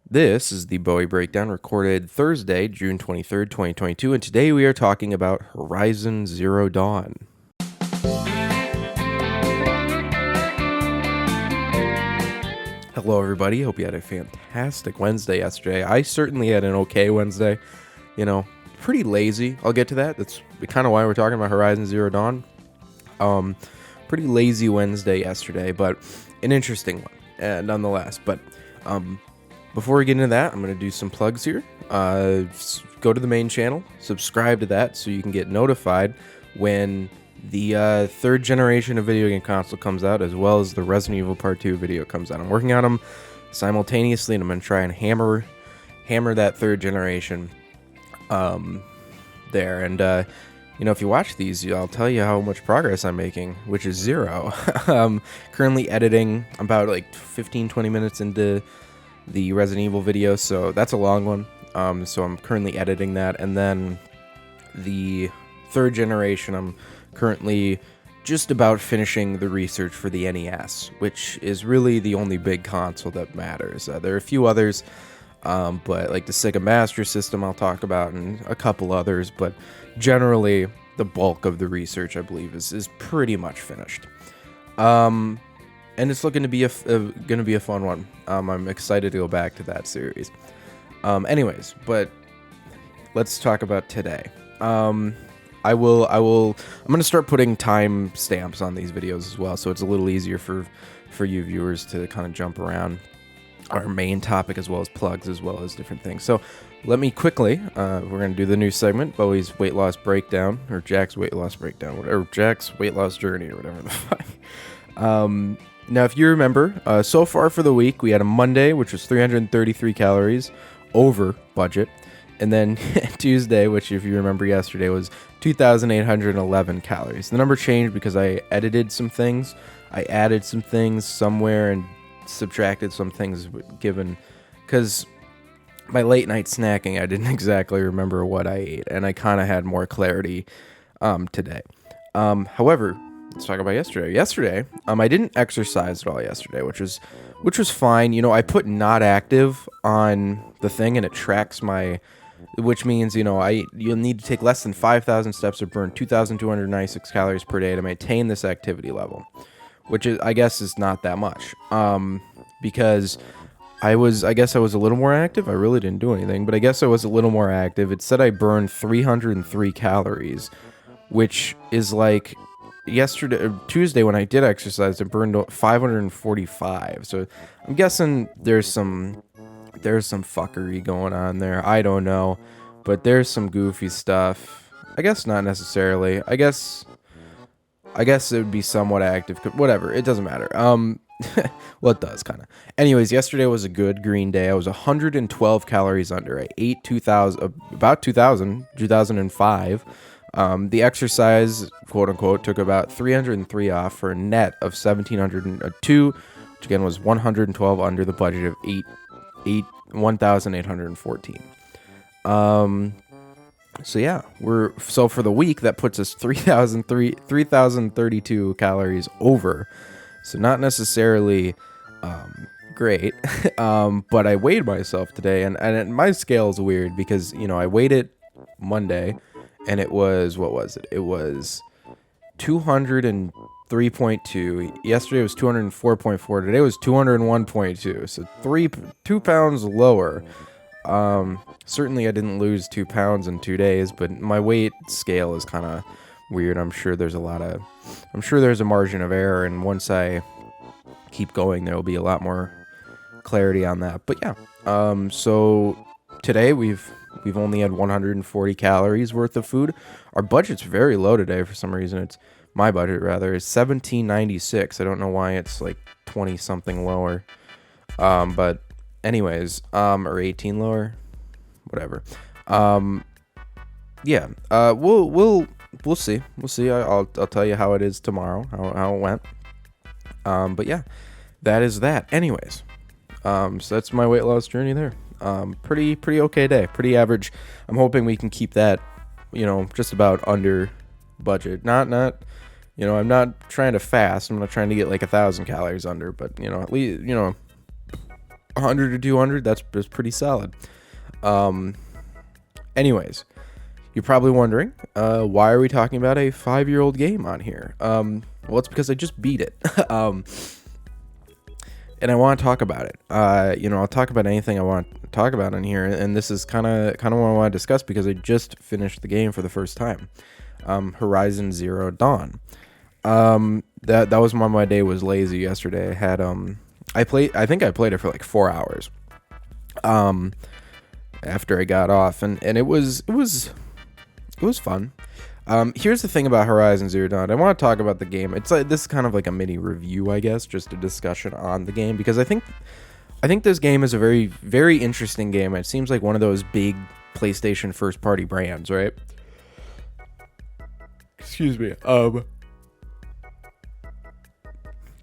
This is the Buwwy Breakdown recorded Thursday, June 23rd, 2022, and today we are talking about Horizon Zero Dawn. Hello, everybody. Hope you had a fantastic Wednesday yesterday. I certainly had an okay Wednesday. Pretty lazy. I'll get to that. That's kind of why we're talking about Horizon Zero Dawn. Pretty lazy Wednesday yesterday, but an interesting one, nonetheless. But before we get into that, I'm going to do some plugs here. Go to the main channel, subscribe to that so you can get notified when the third generation of video game console comes out, as well as the Resident Evil Part 2 video comes out. I'm working on them simultaneously, and I'm going to try and hammer that third generation there. And, if you watch these, I'll tell you how much progress I'm making, which is zero. Currently editing about 15-20 minutes into the Resident Evil video, so that's a long one. So I'm currently editing that, and then the third generation, I'm currently just about finishing the research for the NES, which is really the only big console that matters. There are a few others, but like the Sega Master System I'll talk about, and a couple others, but generally the bulk of the research, I believe, is pretty much finished. And it's looking to be a fun one. I'm excited to go back to that series. Anyways, but let's talk about today. I'm going to start putting time stamps on these videos as well, so it's a little easier for you viewers to kind of jump around our main topic, as well as plugs, as well as different things. So let me quickly, we're going to do the new segment, Buwwy's Weight Loss Breakdown, or Jack's Weight Loss Breakdown, or Jack's Weight Loss Journey, or whatever the fuck. Now, if you remember, so far for the week, we had a Monday, which was 333 calories over budget. And then Tuesday, which if you remember yesterday, was 2,811 calories. The number changed because I edited some things. I added some things somewhere and subtracted some things given, because my late night snacking, I didn't exactly remember what I ate, and I kind of had more clarity today. However, let's talk about yesterday. Yesterday, I didn't exercise at all yesterday, which was fine. I put not active on the thing, and it tracks which means, you'll need to take less than 5,000 steps or burn 2,296 calories per day to maintain this activity level, which I guess is not that much. Because I guess I was a little more active. I really didn't do anything, but I guess I was a little more active. It said I burned 303 calories, which is like Tuesday when I did exercise, I burned 545. So I'm guessing there's some fuckery going on there. I don't know, but there's some goofy stuff. I guess not necessarily. I guess it would be somewhat active. Whatever, it doesn't matter. Well, it does kind of. Anyways, yesterday was a good green day. I was 112 calories under. I ate 2005. The exercise, quote unquote, took about 303 off for a net of 1,702, which again was 112 under the budget of 1,814. So yeah, so for the week that puts us 3,032 calories over. So not necessarily great, but I weighed myself today, and my scale is weird because I weighed it Monday, and it was, what was it? It was 203.2. Yesterday was 204.4. Today was 201.2. So 2 pounds lower. Certainly I didn't lose 2 pounds in 2 days, but my weight scale is kind of weird. I'm sure there's a margin of error, and once I keep going, there will be a lot more clarity on that. But yeah, so today we've only had 140 calories worth of food. Our budget's very low today for some reason. My budget rather is $17.96. I don't know why it's like 20 something lower. But anyways, or 18 lower, whatever. Yeah. We'll see. We'll see. I'll tell you how it is tomorrow, how it went. But yeah, that is that. Anyways, so that's my weight loss journey there. Pretty okay day, pretty average. I'm hoping we can keep that, just about under budget. Not, I'm not trying to fast. I'm not trying to get like 1,000 calories under, but at least, 100 to 200, that's pretty solid. Anyways, you're probably wondering, why are we talking about a 5-year-old game on here? Well, it's because I just beat it. And I want to talk about it. I'll talk about anything I want to talk about in here, and this is kind of what I want to discuss because I just finished the game for the first time. Horizon Zero Dawn. That was when my day was lazy yesterday. I had I think I played it for like 4 hours. After I got off, and it was fun. Here's the thing about Horizon Zero Dawn. I want to talk about the game. It's like this is kind of like a mini review, I guess, just a discussion on the game because I think this game is a very, very interesting game. It seems like one of those big PlayStation first party brands, right? Excuse me.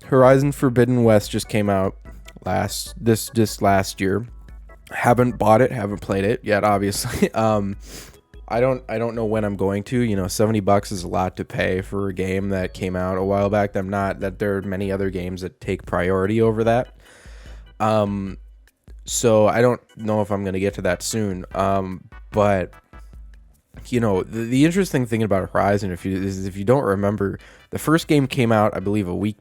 Horizon Forbidden West just came out last year. Haven't bought it, haven't played it yet, obviously. I don't know when I'm going to. $70 is a lot to pay for a game that came out a while back. That there are many other games that take priority over that. So I don't know if I'm going to get to that soon. But the interesting thing about Horizon, if you don't remember, the first game came out, I believe, a week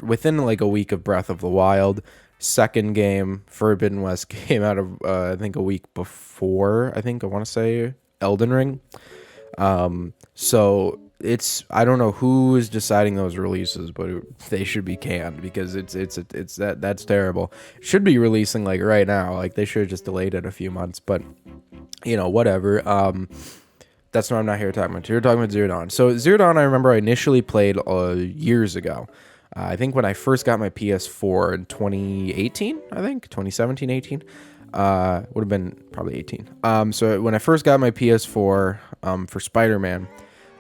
within like a week of Breath of the Wild. Second game, Forbidden West, came out of I think a week before. I want to say Elden Ring. So I don't know who is deciding those releases, but they should be canned because that's terrible. It should be releasing like right now. Like they should have just delayed it a few months, but whatever. That's what I'm not here talking about. You're talking about Zero Dawn. So Zero Dawn, I remember I initially played years ago. I think when I first got my PS4 in 2018, 2017, 18, would have been probably 18. So when I first got my PS4 for Spider-Man,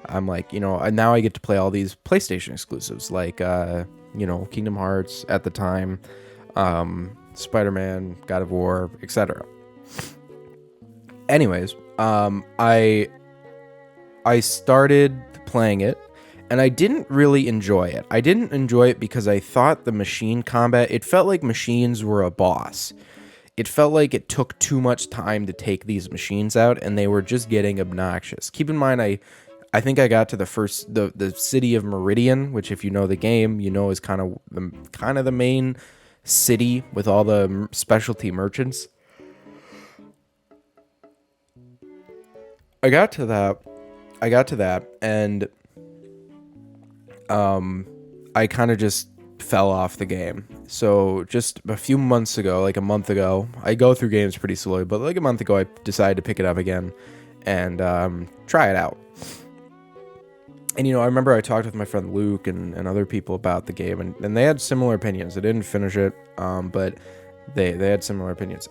I'm like, now I get to play all these PlayStation exclusives like, Kingdom Hearts at the time, Spider-Man, God of War, etc. Anyways, I started playing it. And I didn't really enjoy it. I didn't enjoy it because I thought the machine combat, it felt like machines were a boss. It felt like it took too much time to take these machines out, and they were just getting obnoxious. Keep in mind, I think I got to the city of Meridian, which if you know the game, is kind of the main city with all the specialty merchants. I got to that, and I kind of just fell off the game. So just a few months ago, like a month ago, I go through games pretty slowly, but like a month ago, I decided to pick it up again and try it out. And, I remember I talked with my friend Luke and other people about the game, and they had similar opinions. I didn't finish it, but they had similar opinions.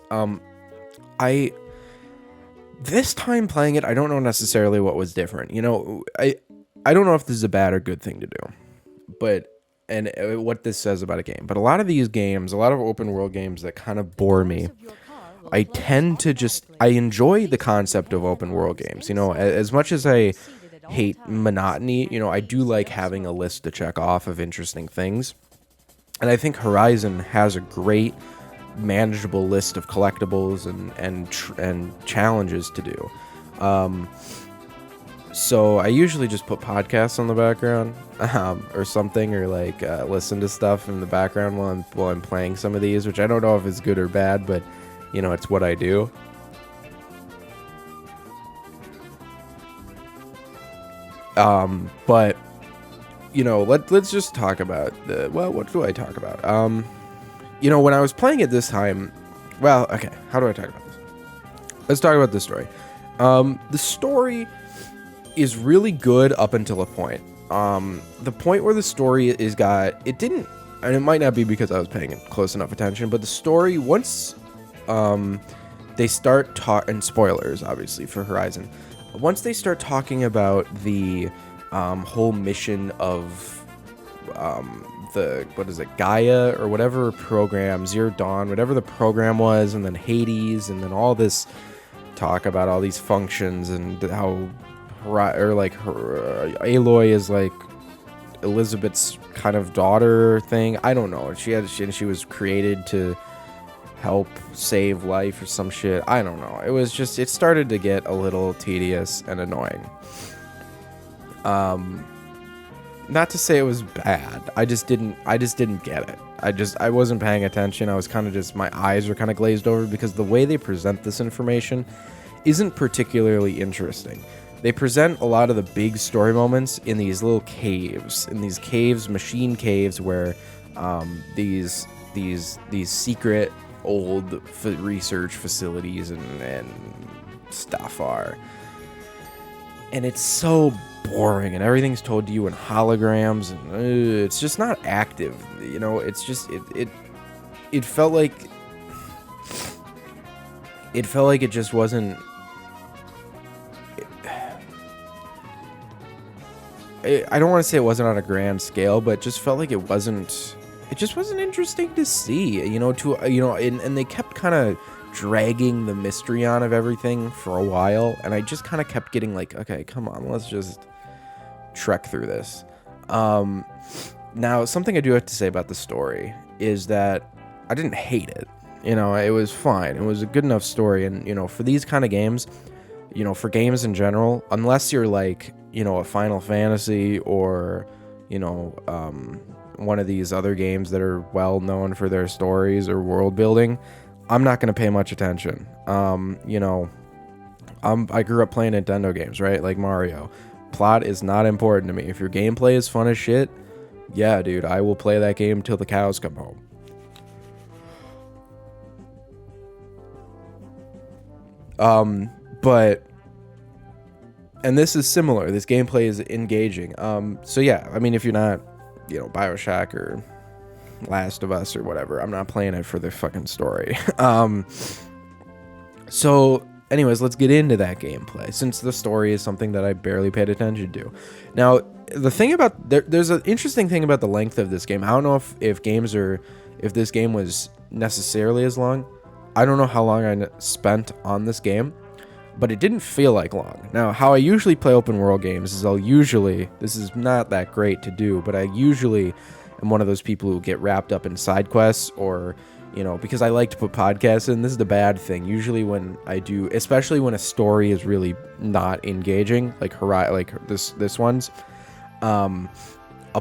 This time playing it, I don't know necessarily what was different. I don't know if this is a bad or good thing to do, and what this says about a game. But a lot of these games, a lot of open world games that kind of bore me, I tend to I enjoy the concept of open world games. As much as I hate monotony, I do like having a list to check off of interesting things. And I think Horizon has a great manageable list of collectibles and challenges to do. So I usually just put podcasts on the background, or something, or like listen to stuff in the background while I'm playing some of these, which I don't know if it's good or bad, but it's what I do. But let's just talk about what do I talk about? When I was playing it this time, okay, how do I talk about this? Let's talk about the story. The story is really good up until a point. The point where the story it didn't, and it might not be because I was paying close enough attention, but the story, once they start and spoilers obviously for Horizon, once they start talking about the whole mission of Gaia or whatever program, Zero Dawn, whatever the program was, and then Hades, and then all this talk about all these functions and how Aloy is like Elizabeth's kind of daughter thing. I don't know. She was created to help save life or some shit. I don't know. It was just, it started to get a little tedious and annoying. Not to say it was bad. I just didn't get it. I wasn't paying attention. I was kind of just, my eyes were kind of glazed over because the way they present this information isn't particularly interesting. They present a lot of the big story moments in these little caves, machine caves, where these secret old research facilities and stuff are. And it's so boring, and everything's told to you in holograms, and it's just not active. You know, it's just it felt like it just wasn't. I don't want to say it wasn't on a grand scale, but it just felt like it just wasn't interesting to see, and they kept kind of dragging the mystery on of everything for a while, and I just kind of kept getting like, okay, come on, let's just trek through this. Now, something I do have to say about the story is that I didn't hate it. It was fine. It was a good enough story, and, for these kind of games, for games in general, unless you're like, a Final Fantasy or, one of these other games that are well known for their stories or world building, I'm not going to pay much attention. I grew up playing Nintendo games, right? Like Mario. Plot is not important to me. If your gameplay is fun as shit, yeah, dude, I will play that game till the cows come home. And this is similar. This gameplay is engaging. So yeah, I mean, if you're not, BioShock or Last of Us or whatever, I'm not playing it for the fucking story. So anyways, let's get into that gameplay, since the story is something that I barely paid attention to. Now, the thing about, there's an interesting thing about the length of this game. I don't know if this game was necessarily as long. I don't know how long I spent on this game, but it didn't feel like long. Now, how I usually play open world games is this is not that great to do, but I usually am one of those people who get wrapped up in side quests, or, because I like to put podcasts in. This is the bad thing. Usually when I do, especially when a story is really not engaging, like this one's, I'll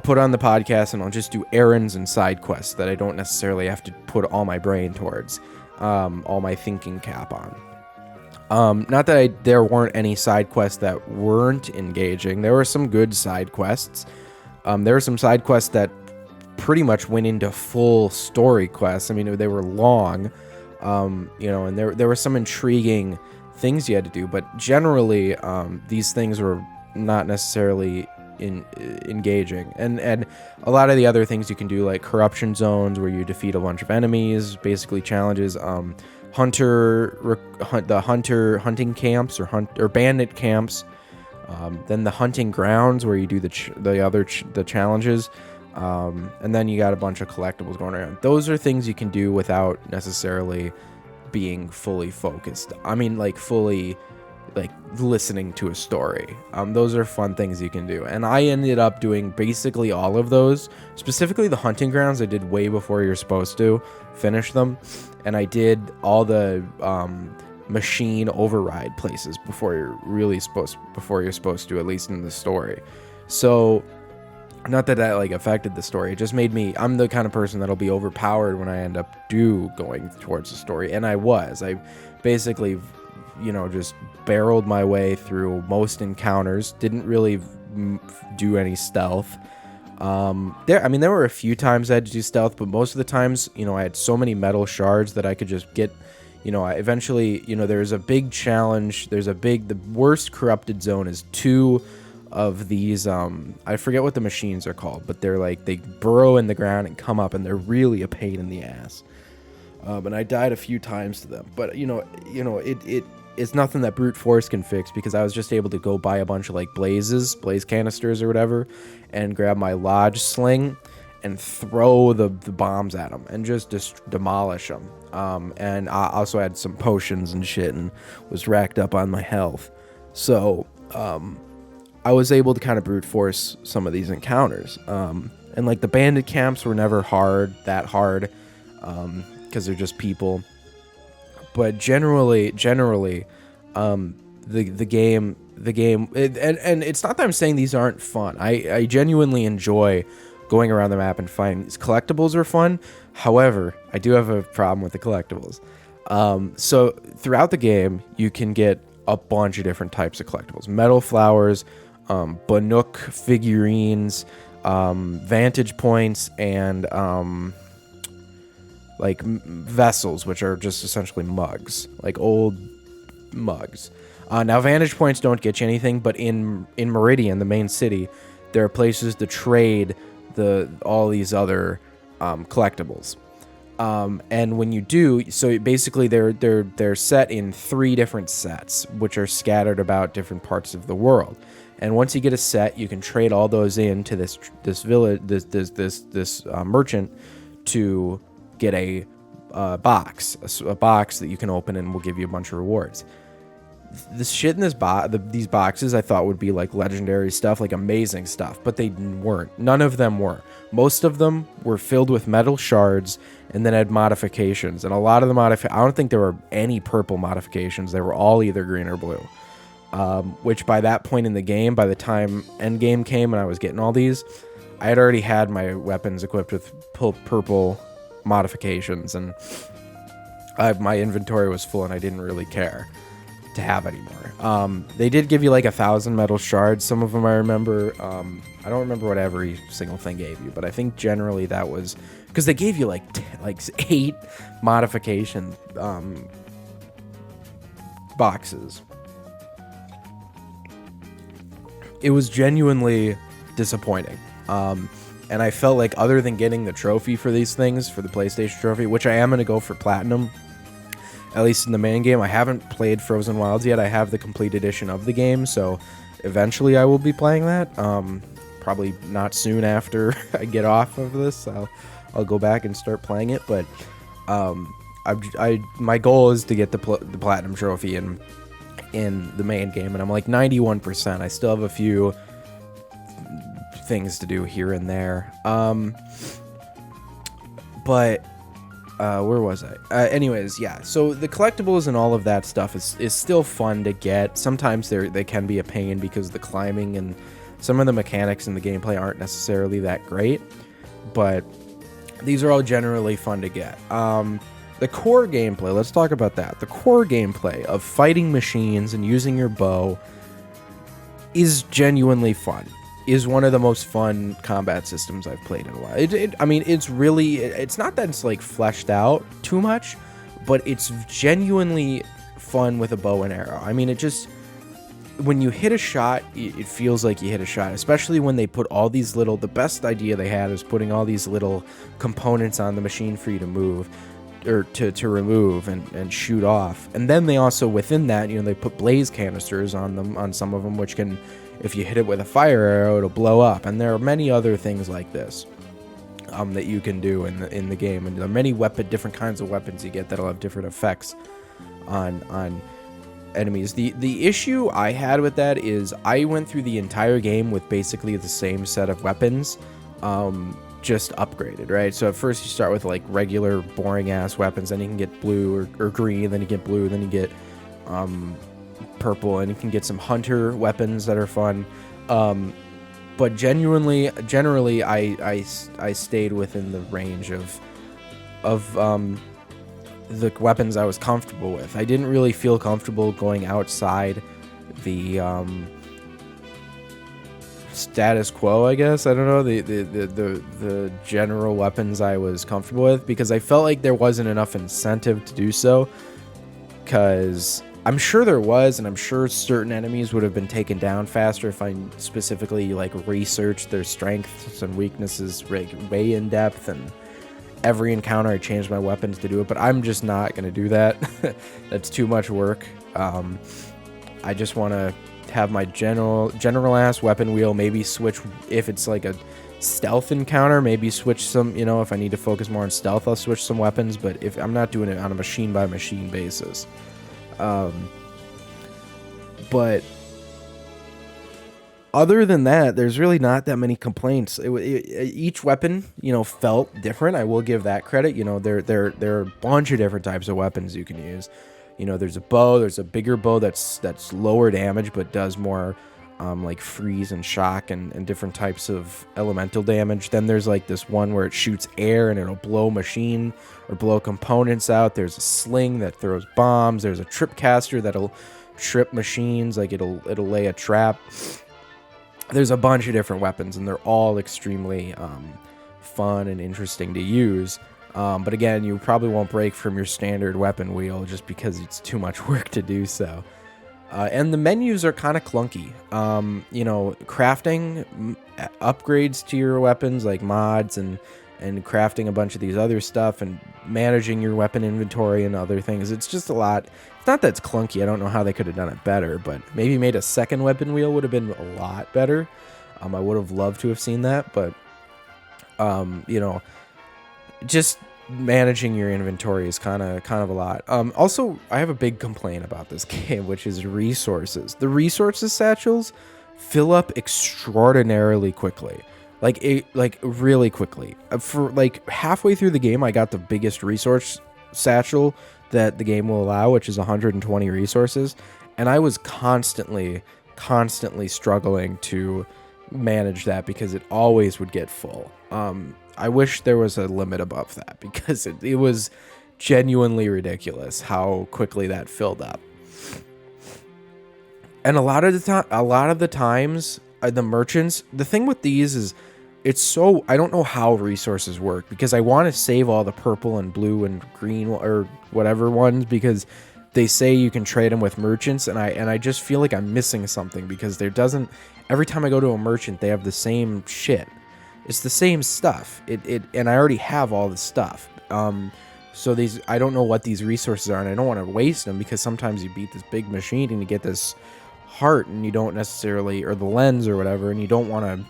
put on the podcast and I'll just do errands and side quests that I don't necessarily have to put all my brain towards, all my thinking cap on. Not that there weren't any side quests that weren't engaging. There were some good side quests. There were some side quests that pretty much went into full story quests. I mean, they were long, and there were some intriguing things you had to do, but generally, these things were not necessarily engaging. And a lot of the other things you can do, like corruption zones, where you defeat a bunch of enemies, basically challenges, hunting camps or bandit camps, then the hunting grounds, where you do the challenges, and then you got a bunch of collectibles going around. Those are things you can do without necessarily being fully focused. I mean, like fully like listening to a story. Those are fun things you can do, and I ended up doing basically all of those. Specifically the hunting grounds I did way before you're supposed to finish them, and I did all the machine override places before you're supposed to, at least in the story. So not that like affected the story, it just made me, I'm the kind of person that'll be overpowered when I end up going towards the story, and I basically just barreled my way through most encounters. Didn't really do any stealth. There were a few times I had to do stealth, but most of the times, I had so many metal shards that I could just get, eventually, there's a big challenge. The worst corrupted zone is 2 of these, I forget what the machines are called, but they're like, they burrow in the ground and come up, and they're really a pain in the ass. And I died a few times to them, but it's nothing that brute force can fix, because I was just able to go buy a bunch of like blaze canisters or whatever, and grab my lodge sling and throw the bombs at them and just demolish them. And I also had some potions and shit and was racked up on my health. So I was able to kind of brute force some of these encounters. And like the bandit camps were never that hard. because they're just people. But generally, the game, and it's not that I'm saying these aren't fun. I genuinely enjoy going around the map and finding these collectibles are fun. However, I do have a problem with the collectibles. So throughout the game, you can get a bunch of different types of collectibles: metal flowers, Bannock figurines, vantage points, and like vessels, which are just essentially mugs, like old mugs. Now, vantage points don't get you anything, but in Meridian, the main city, there are places to trade all these other collectibles. And when you do, so basically they're set in 3 different sets, which are scattered about different parts of the world. And once you get a set, you can trade all those into this village, this merchant, to get a box that you can open and will give you a bunch of rewards. The shit in these boxes I thought would be like legendary stuff, like amazing stuff, but they weren't. None of them were. Most of them were filled with metal shards and then had modifications. And a lot of the I don't think there were any purple modifications. They were all either green or blue. Which by that point in the game, by the time endgame came and I was getting all these, I had already had my weapons equipped with purple modifications, and my inventory was full and I didn't really care to have anymore. They did give you like 1,000 metal shards. Some of them I remember. I don't remember what every single thing gave you, but I think generally that was because they gave you like 8 modification boxes. It was genuinely disappointing. And I felt like other than getting the trophy for these things, for the PlayStation trophy, which I am going to go for platinum, at least in the main game. I haven't played Frozen Wilds yet. I have the complete edition of the game, so eventually I will be playing that. Probably not soon after I get off of this. I'll go back and start playing it, but my goal is to get the platinum trophy in the main game, and I'm like 91%. I still have a few things to do here and there. But where was I? Anyways, yeah. So the collectibles and all of that stuff is still fun to get. Sometimes they can be a pain because the climbing and some of the mechanics in the gameplay aren't necessarily that great. But these are all generally fun to get. The core gameplay, let's talk about that. The core gameplay of fighting machines and using your bow is genuinely fun. Is one of the most fun combat systems I've played in a while. I mean, it's not that it's like fleshed out too much, but it's genuinely fun with a bow and arrow. I mean, when you hit a shot, it feels like you hit a shot, especially when they put all these the best idea they had is putting all these little components on the machine for you to move, or to remove and shoot off. And then they also, within that, they put blaze canisters on some of them, which can, if you hit it with a fire arrow, it'll blow up. And there are many other things like this that you can do in the game. And there are many different kinds of weapons you get that'll have different effects on enemies. The issue I had with that is I went through the entire game with basically the same set of weapons, just upgraded, right? So at first you start with like regular boring ass weapons, then you can get blue or green, then you get blue, then you get purple, and you can get some hunter weapons that are fun. But generally I stayed within the range of the weapons I was comfortable with. I didn't really feel comfortable going outside the status quo, I guess. I don't know, the general weapons I was comfortable with, because I felt like there wasn't enough incentive to do so, because I'm sure there was, and I'm sure certain enemies would have been taken down faster if I specifically like researched their strengths and weaknesses way in depth, and every encounter I changed my weapons to do it. But I'm just not going to do that. That's too much work. I just want to have my general ass weapon wheel, maybe switch if it's like a stealth encounter, maybe switch some, if I need to focus more on stealth, I'll switch some weapons, but if I'm not doing it on a machine by machine basis. But Other than that, there's really not that many complaints. Each weapon, felt different. I will give that credit. There are a bunch of different types of weapons you can use. There's a bow. There's a bigger bow that's lower damage but does more, like freeze and shock and different types of elemental damage. Then there's like this one where it shoots air and it'll blow machine or blow components out. There's a sling that throws bombs. There's a trip caster that'll trip machines. Like it'll lay a trap. There's a bunch of different weapons, and they're all extremely fun and interesting to use. But again, you probably won't break from your standard weapon wheel just because it's too much work to do so. And the menus are kind of clunky. Crafting upgrades to your weapons like mods and crafting a bunch of these other stuff and managing your weapon inventory and other things. It's just a lot. It's not that it's clunky. I don't know how they could have done it better, but maybe made a second weapon wheel would have been a lot better. I would have loved to have seen that, but just managing your inventory is kind of a lot. Also, I have a big complaint about this game, which is resources. The resources satchels fill up extraordinarily quickly. Like really quickly. For like halfway through the game, I got the biggest resource satchel that the game will allow, which is 120 resources, and I was constantly struggling to manage that because it always would get full. I wish there was a limit above that because it was genuinely ridiculous how quickly that filled up. And a lot of the times, the merchants, the thing with these is I don't know how resources work because I want to save all the purple and blue and green or whatever ones because they say you can trade them with merchants, and I just feel like I'm missing something because every time I go to a merchant, they have the same shit. It's the same stuff. And I already have all the stuff. So I don't know what these resources are, and I don't want to waste them because sometimes you beat this big machine and you get this heart and you don't necessarily, or the lens or whatever, and you don't want to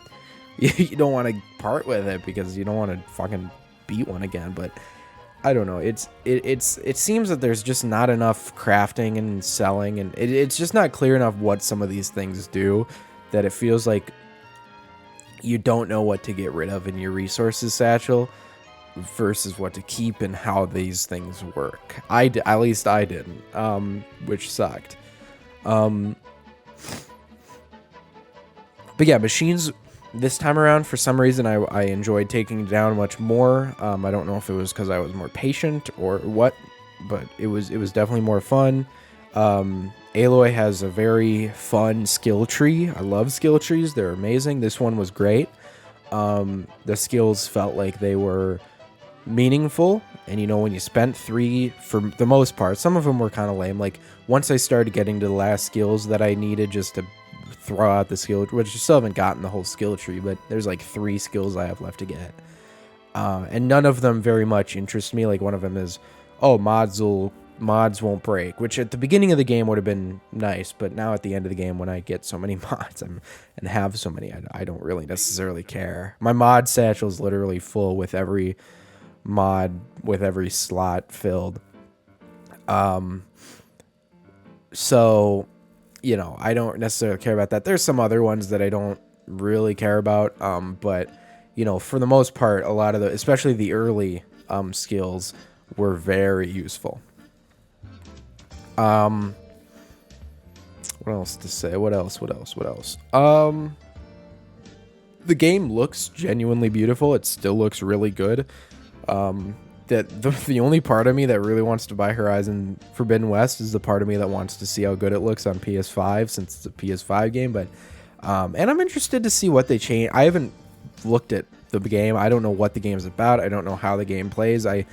part with it because you don't want to fucking beat one again. But I don't know. It seems that there's just not enough crafting and selling, and it's just not clear enough what some of these things do that it feels like you don't know what to get rid of in your resources satchel versus what to keep and how these things work. At least I didn't, which sucked. But yeah, machines this time around, for some reason, I enjoyed taking down much more. I don't know if it was because I was more patient or what, but it was definitely more fun. Aloy has a very fun skill tree. I love skill trees. They're amazing. This one was great. The skills felt like they were meaningful. And, when you spent 3, for the most part, some of them were kind of lame. Like, once I started getting to the last skills that I needed just to throw out the skill, which I still haven't gotten the whole skill tree, but there's like 3 skills I have left to get. And none of them very much interest me. Like, one of them is, mods won't break, which at the beginning of the game would have been nice, but now at the end of the game when I get so many mods and have so many, I don't really necessarily care. My mod satchel is literally full with every mod, with every slot filled. So, I don't necessarily care about that. There's some other ones that I don't really care about, but, for the most part, a lot of especially the early skills were very useful. What else to say? What else? The game looks genuinely beautiful. It still looks really good. The only part of me that really wants to buy Horizon Forbidden West is the part of me that wants to see how good it looks on PS5 since it's a PS5 game. But and I'm interested to see what they change. I haven't looked at the game. I don't know what the game's about. I don't know how the game plays. I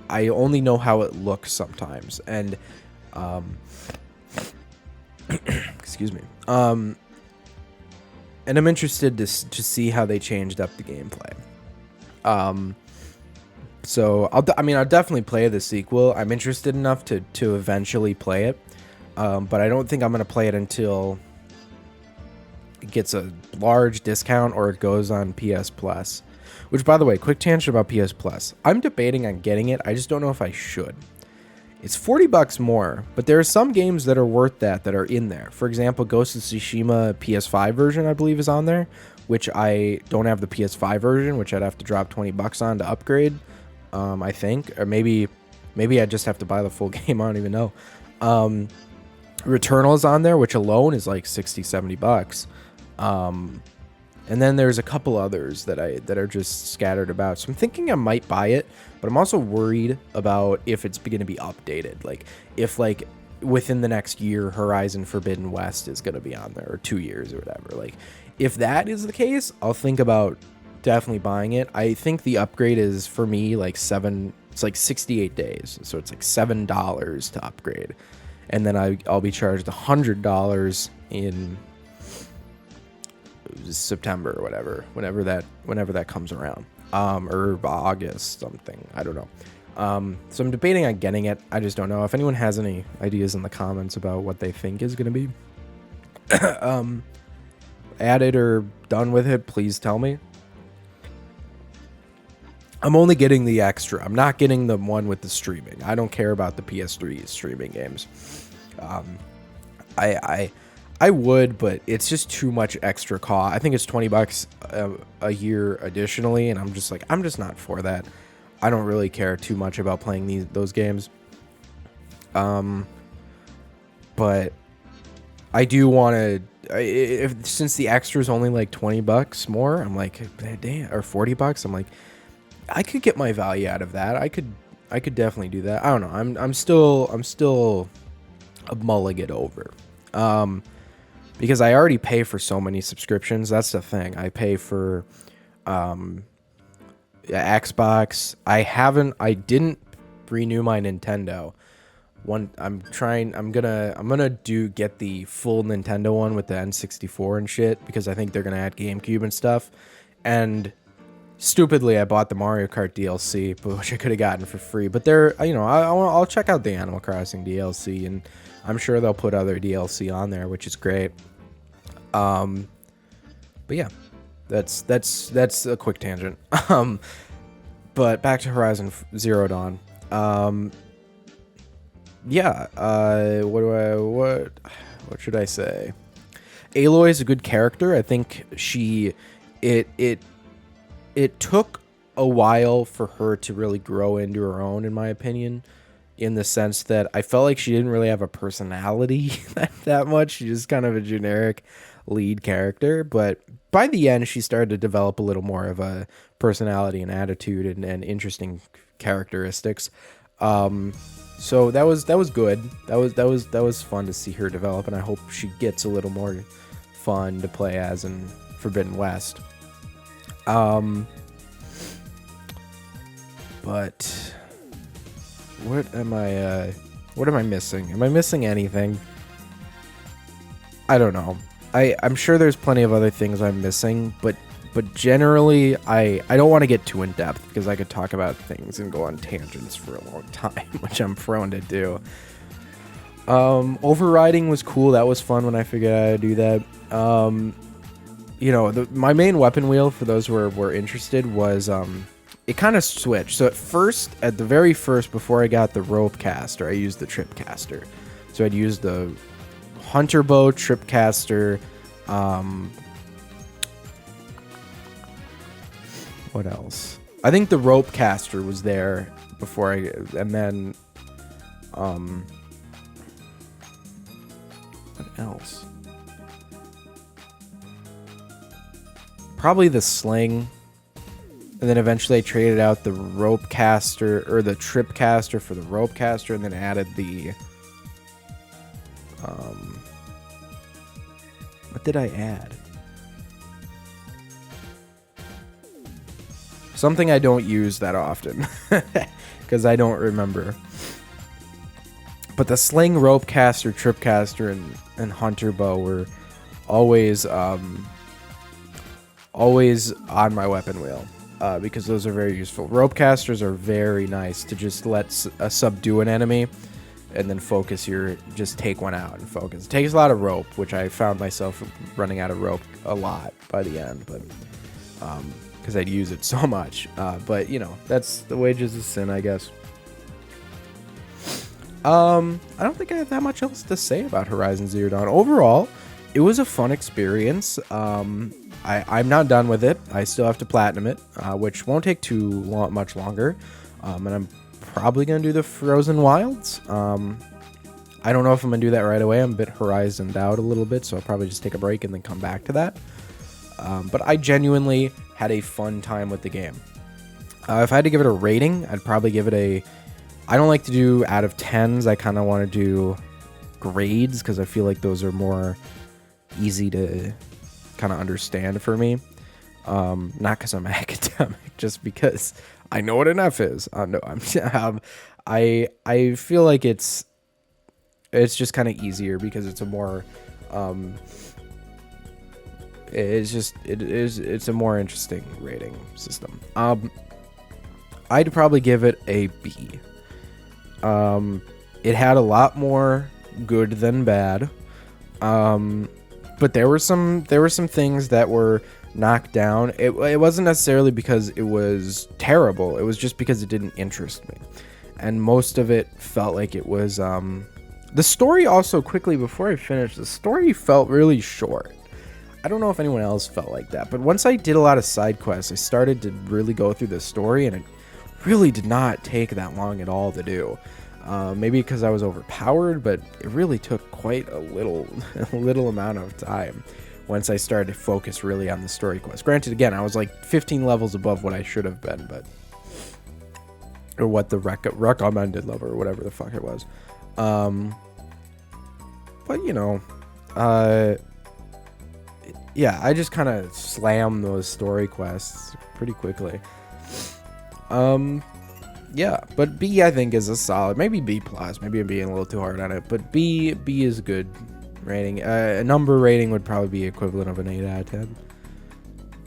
only know how it looks sometimes. And excuse me. And I'm interested to see how they changed up the gameplay. So I'll definitely play the sequel. I'm interested enough to eventually play it. But I don't think I'm going to play it until it gets a large discount or it goes on PS Plus. Which, by the way, quick tangent about PS Plus. I'm debating on getting it. I just don't know if I should. It's $40 more, but there are some games that are worth that are in there. For example, Ghost of Tsushima PS5 version, I believe, is on there, which I don't have the PS5 version, which I'd have to drop $20 on to upgrade, I think. Or maybe I just have to buy the full game, I don't even know. Returnal is on there, which alone is like $60-$70. And then there's a couple others that are just scattered about. So I'm thinking I might buy it, but I'm also worried about if it's going to be updated. Like if like within the next year, Horizon Forbidden West is going to be on there, or 2 years or whatever. Like if that is the case, I'll think about definitely buying it. I think the upgrade is for me like it's like 68 days. So it's like $7 to upgrade. And then I'll be charged $100 in September or whatever, whenever that comes around, or August something, I don't know. So I'm debating on getting it. I just don't know. If anyone has any ideas in the comments about what they think is going to be added or done with it, please tell me. I'm only getting the extra. I'm not getting the one with the streaming. I don't care about the PS3 streaming games. I would, but it's just too much extra cost. I think it's $20 a year additionally, and I'm just not for that. I don't really care too much about playing those games. But I do want to. Since the extra is only like $20 more, I'm like, damn, or $40. I'm like, I could get my value out of that. I could definitely do that. I don't know. I'm still mulling it over. Because I already pay for so many subscriptions. That's the thing. I pay for Xbox. I didn't renew my Nintendo. I'm gonna get the full Nintendo one with the N64 and shit, because I think they're gonna add GameCube and stuff. And stupidly, I bought the Mario Kart DLC, which I could have gotten for free. But I'll check out the Animal Crossing DLC, and I'm sure they'll put other DLC on there, which is great. But yeah, that's a quick tangent. But back to Horizon Zero Dawn. What should I say? Aloy is a good character. I think it took a while for her to really grow into her own, in my opinion, in the sense that I felt like she didn't really have a personality that much. She's just kind of a generic lead character, but by the end she started to develop a little more of a personality and attitude and interesting characteristics. So that was good. That was fun to see her develop, and I hope she gets a little more fun to play as in Forbidden West. But what am I missing? Am I missing anything? I don't know. I'm sure there's plenty of other things I'm missing, but generally, I don't want to get too in depth, because I could talk about things and go on tangents for a long time, which I'm prone to do. Overriding was cool. That was fun when I figured out how to do that. My main weapon wheel, for those who were interested, was it kind of switched. So at the very first, before I got the rope caster, I used the trip caster. So I'd use the hunter bow, trip caster, what else? I think the rope caster was there before and then what else? Probably the sling. And then eventually I traded out the rope caster, or the trip caster, for the rope caster, and then added the what did I add? Something I don't use that often, because I don't remember. But the sling, rope caster, trip caster, and hunter bow were always on my weapon wheel, because those are very useful. Rope casters are very nice to just let subdue an enemy, and then just take one out and focus. It takes a lot of rope, which I found myself running out of rope a lot by the end, but because I'd use it so much. But that's the wages of sin, I guess. I don't think I have that much else to say about Horizon Zero Dawn. Overall, it was a fun experience. I'm not done with it. I still have to platinum it, which won't take much longer. And I'm probably gonna do the Frozen Wilds. I don't know if I'm gonna do that right away. I'm a bit Horizoned out a little bit, so I'll probably just take a break and then come back to that. But I genuinely had a fun time with the game. If I had to give it a rating, I'd probably give it a... I don't like to do out of 10s. I kind of want to do grades because I feel like those are more easy to kind of understand for me. Not because I'm academic, just because I know what an F is. No, I feel like it's just kind of easier because it's a more it's a more interesting rating system. I'd probably give it a B. It had a lot more good than bad. But there were some things that were knocked down. It wasn't necessarily because it was terrible. It was just because it didn't interest me. And most of it felt like it was, the story also, quickly before I finished, the story felt really short. I don't know if anyone else felt like that, but once I did a lot of side quests, I started to really go through the story, and it really did not take that long at all to do. Maybe because I was overpowered, but it really took quite a little amount of time once I started to focus really on the story quest. Granted, again, I was like 15 levels above what I should have been, or what the recommended level or whatever the fuck it was. But you know, yeah, I just kind of slammed those story quests pretty quickly. Yeah, but B I think is a solid, maybe B plus. Maybe I'm being a little too hard on it, but B is a good rating. A number rating would probably be equivalent of an 8 out of 10.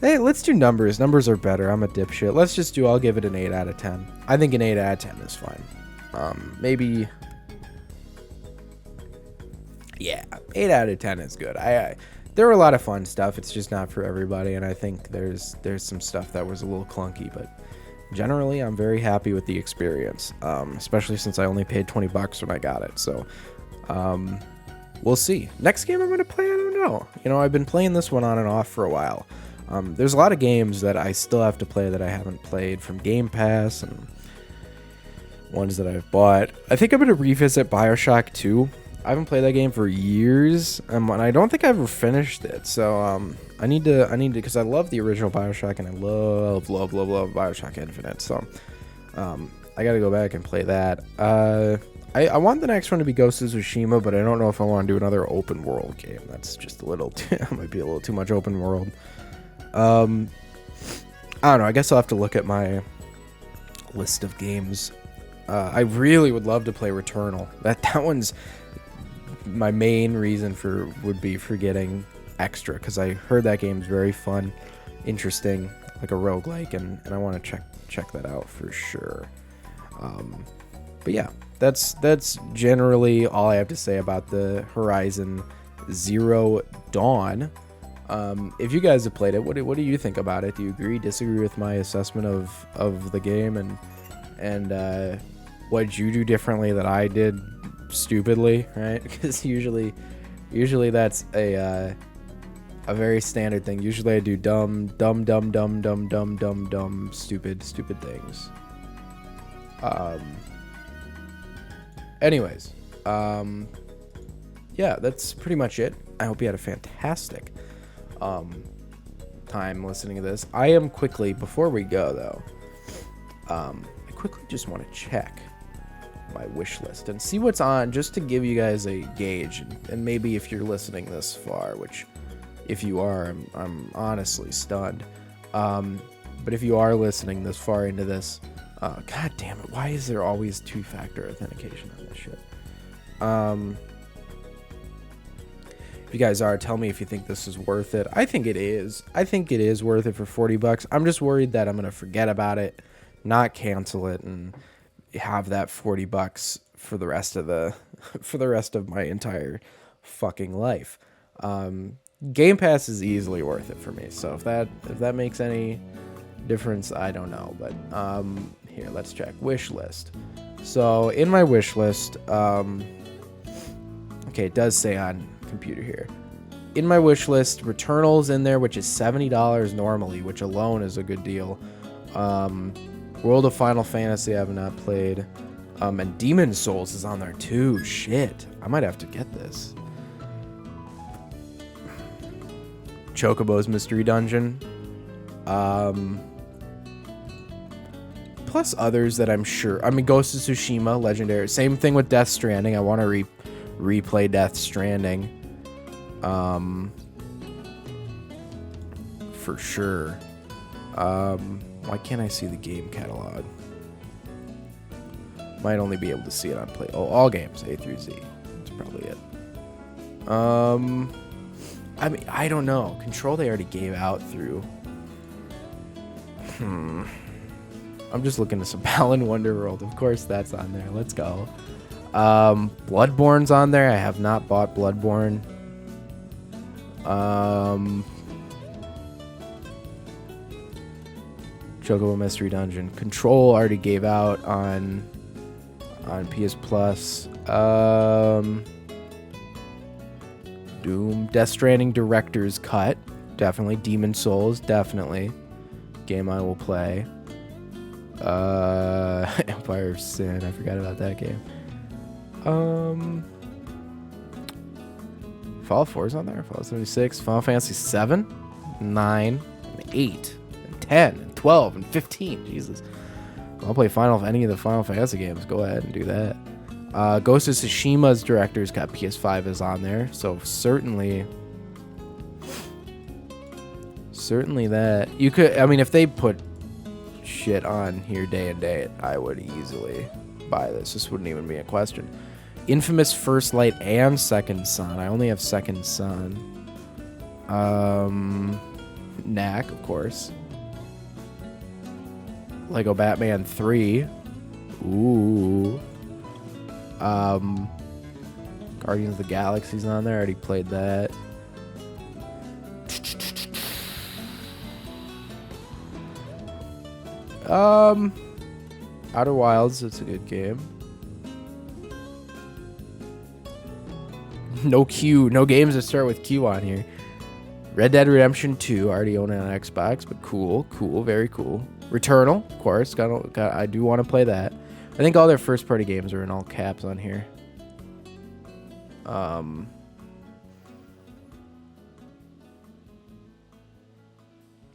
Hey, let's do numbers. Numbers are better. I'm a dipshit. I'll give it an 8 out of 10. I think an 8 out of 10 is fine. Maybe, yeah, 8 out of 10 is good. There were a lot of fun stuff. It's just not for everybody, and I think there's some stuff that was a little clunky, but generally I'm very happy with the experience, especially since I only paid $20 when I got it. So we'll see. Next game I'm going to play, I don't know. You know, I've been playing this one on and off for a while. There's a lot of games that I still have to play that I haven't played from Game Pass, and ones that I've bought. I think I'm going to revisit BioShock 2. I haven't played that game for years, and I don't think I've ever finished it. So I need to, because I love the original BioShock, and I love BioShock Infinite. So I got to go back and play that. I want the next one to be Ghost of Tsushima, but I don't know if I want to do another open world game. That's just a little might be a little too much open world. I don't know. I guess I'll have to look at my list of games. I really would love to play Returnal. That one's my main reason would be for getting extra, because I heard that game's very fun, interesting, like a roguelike, and I want to check that out for sure. But yeah, that's generally all I have to say about the Horizon Zero Dawn. If you guys have played it, what do you think about it? Do you agree, disagree with my assessment of the game, and what did you do differently that I did stupidly, right? Because usually that's a very standard thing. Usually I do dumb stupid things. Anyways, yeah, that's pretty much it. I hope you had a fantastic time listening to this. I am quickly, before we go though, I quickly just want to check my wish list and see what's on, just to give you guys a gauge, and maybe if you're listening this far, which if you are, I'm honestly stunned, but if you are listening this far into this, god damn it, why is there always two-factor authentication on this shit? If you guys are, tell me if you think this is worth it. I think it is. I think it is worth it for $40. I'm just worried that I'm gonna forget about it, not cancel it, and have that $40 for the rest of my entire fucking life. Game Pass is easily worth it for me. So if that makes any difference, I don't know. But here, let's check wish list. So in my wish list, okay, it does say on computer here. In my wish list, Returnal's in there, which is $70 normally, which alone is a good deal. World of Final Fantasy I have not played. And Demon Souls is on there too. Shit. I might have to get this. Chocobo's Mystery Dungeon. Plus others that I'm sure. I mean, Ghost of Tsushima, Legendary. Same thing with Death Stranding. I want to replay Death Stranding. For sure. Why can't I see the game catalog? Might only be able to see it on Play. Oh, all games, A through Z. That's probably it. I mean, I don't know. Control they already gave out through. I'm just looking at some Balan Wonderworld. Of course that's on there. Let's go. Bloodborne's on there. I have not bought Bloodborne. Chocobo Mystery Dungeon. Control already gave out on PS Plus. Doom. Death Stranding Director's Cut. Definitely. Demon Souls. Definitely. Game I will play. Empire of Sin. I forgot about that game. Fallout 4 is on there. Fallout 76. Final Fantasy 7, 9, and 8, and 10, and 12, and 15. Jesus. I'll play any of the Final Fantasy games. Go ahead and do that. Ghost of Tsushima's Director's Cut PS5 is on there. So certainly that. You could, I mean, if they put shit on here day and date, I would easily buy this. This wouldn't even be a question. Infamous First Light and Second Son. I only have Second Son. Knack, of course. Lego Batman 3. Ooh. Guardians of the Galaxy's on there. I already played that. Outer Wilds, it's a good game. No Q, no games that start with Q on here. Red Dead Redemption 2, already own it on Xbox, but cool, very cool. Returnal, of course, I do want to play that. I think all their first party games are in all caps on here.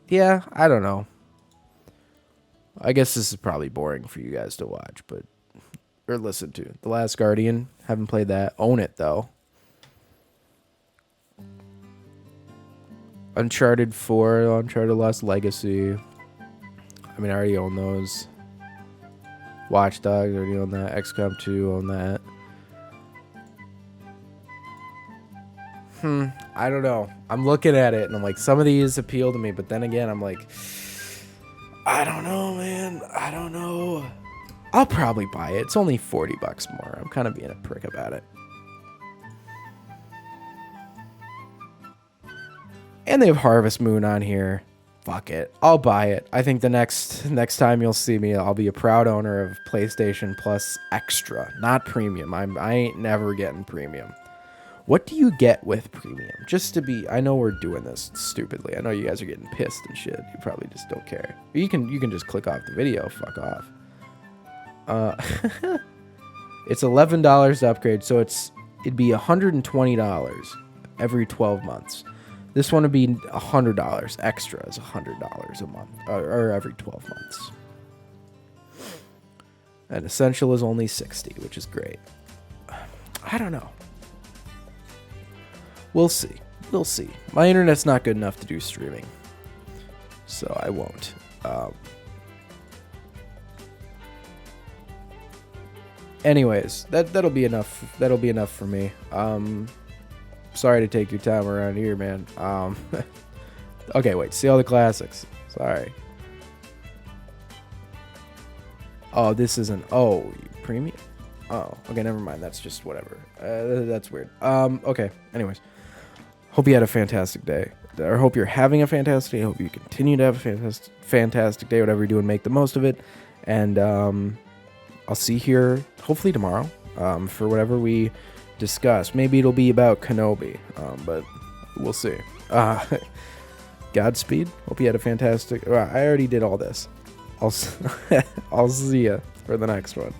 Yeah, I don't know. I guess this is probably boring for you guys to watch, or listen to. The Last Guardian, haven't played that. Own it though. Uncharted 4, Uncharted Lost Legacy. I mean, I already own those. Watch Dogs, already own that. XCOM 2, own that. I don't know. I'm looking at it and I'm like, some of these appeal to me, but then again, I'm like, I don't know, man. I don't know. I'll probably buy it. It's only $40 more. I'm kind of being a prick about it. And they have Harvest Moon on here. Fuck it. I'll buy it. I think the next time you'll see me, I'll be a proud owner of PlayStation Plus Extra, not Premium. I ain't never getting Premium. What do you get with Premium? Just to be, I know we're doing this stupidly. I know you guys are getting pissed and shit. You probably just don't care. You can just click off the video. Fuck off. It's $11 to upgrade, so it'd be $120 every 12 months. This one would be $100 extra, is $100 a month, or every 12 months. And Essential is only $60, which is great. I don't know. We'll see. We'll see. My internet's not good enough to do streaming, so I won't. Anyways, that'll be enough. That'll be enough for me. Sorry to take your time around here, man. Okay, wait. See all the classics. Sorry. Oh, this isn't. Oh, premium. Oh, okay. Never mind. That's just whatever. That's weird. Okay. Anyways, hope you had a fantastic day. Or hope you're having a fantastic day. Hope you continue to have a fantastic day. Whatever you're doing, make the most of it. And I'll see you here hopefully tomorrow for whatever we discuss. Maybe it'll be about Kenobi, but we'll see. Godspeed. Hope you had a fantastic... I already did all this. I'll see ya for the next one.